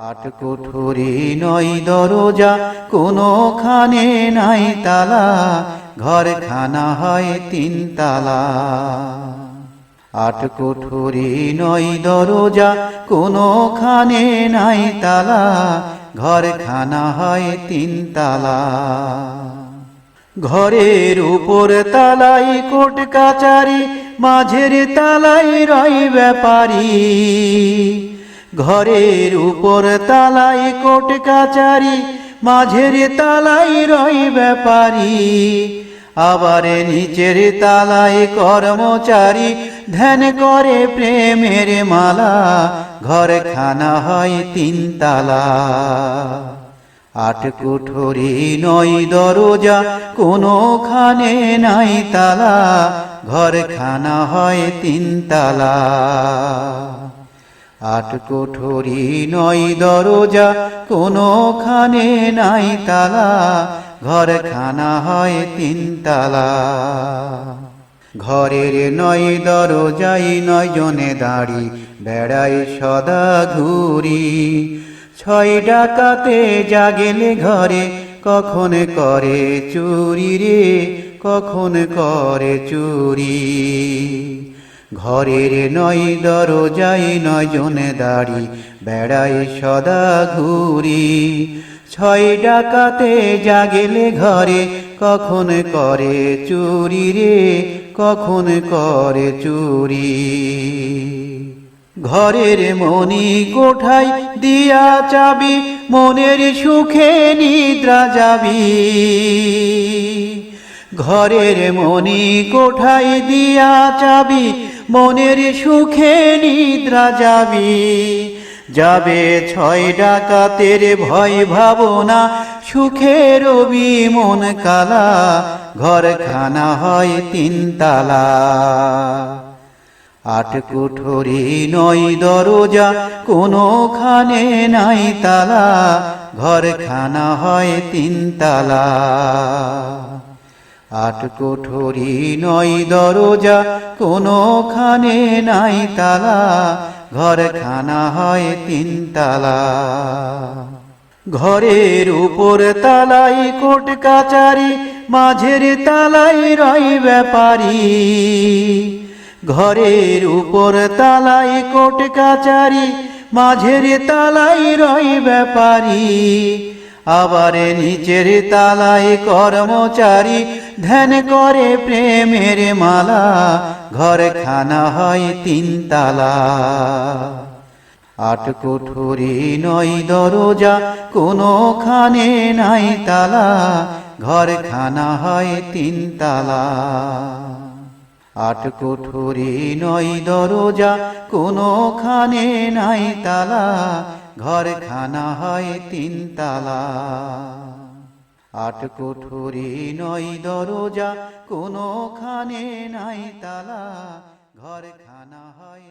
আট কুঠুরি নয় দরজা, কোনোখানে নাই তালা, ঘরখানা হয় তিন তালা। আট কুঠুরি নয় দরজা, কোনোখানে নাই তালা, ঘরখানা হয় তিন তালা। ঘরের উপর তালাই কোট কাচারি, মাঝের তালাই রয় ব্যাপারী। ঘরের উপর তালাই কোট কাচারি, মাঝের তালাই রয় ব্যাপারী। আবার নিচের তালাই কর্মচারী, ধ্যান করে প্রেমের মালা, ঘরখানা হয় তিন তালা। আট কুঠুরি নয় দরজা, কোনোখানে নাই তালা, ঘরখানা হয় তিন তালা। আট কুঠুরি নয় দরজা, কোনোখানে নাই তালা, ঘরখানা হয় তিন তালা। ঘরের নয় দরজাই নয় জনে দাঁড়ি, বেড়াই সদা ঘুরি। ছয় ডাকাতে জাগেলে ঘরে, কখন করে চুরি রে, কখন করে চুরি। ঘরের নয় দরজাই নয় জনে দাঁড়ি, বেড়াই সদা ঘুরি। ছয় ডাকাতে জাগেলে ঘরে, কখন করে চুরি রে, কখন করে চুরি। ঘরের মনি কোঠায় দিয়া চাবি, মনের সুখে নিদ্রা যাবি। ঘরের মনি কোঠায় দিয়া চাবি, মনের সুখে নিদ্রা যাবি। যাবে ছয় ডাকাতের ভয় ভাবনা, সুখের মন কালা, ঘরখানা হয় তিন তালা। আট কুঠুরি নয় দরজা, কোনোখানে নাই তালা, ঘরখানা হয় তিন তালা। আট কুঠুরি নয় দরজা, কোনোখানে নাই তালা, ঘরখানা হয় তিন তালা। ঘরের উপর তালাই কোট কাচারি, মাঝের তালাই রয় ব্যাপারী। ঘরের উপর তালাই কোট কাচারি, মাঝের তালাই রয় ব্যাপারী। আবার নিচের তালাই কর্মচারী, ধ্যান করে প্রেমের মালা, ঘরখানা হয় তিন তালা। আট কুঠুরি নয় দরজা, কোনোখানে নাই তালা, ঘরখানা হয় তিন তালা। আট কুঠুরি নয় দরজা, কোনোখানে নাই তালা, ঘরখানা হয় তিন তালা। আট কুঠুরি নয় দরজা, কোনোখানে নাই তালা, ঘরখানা হয়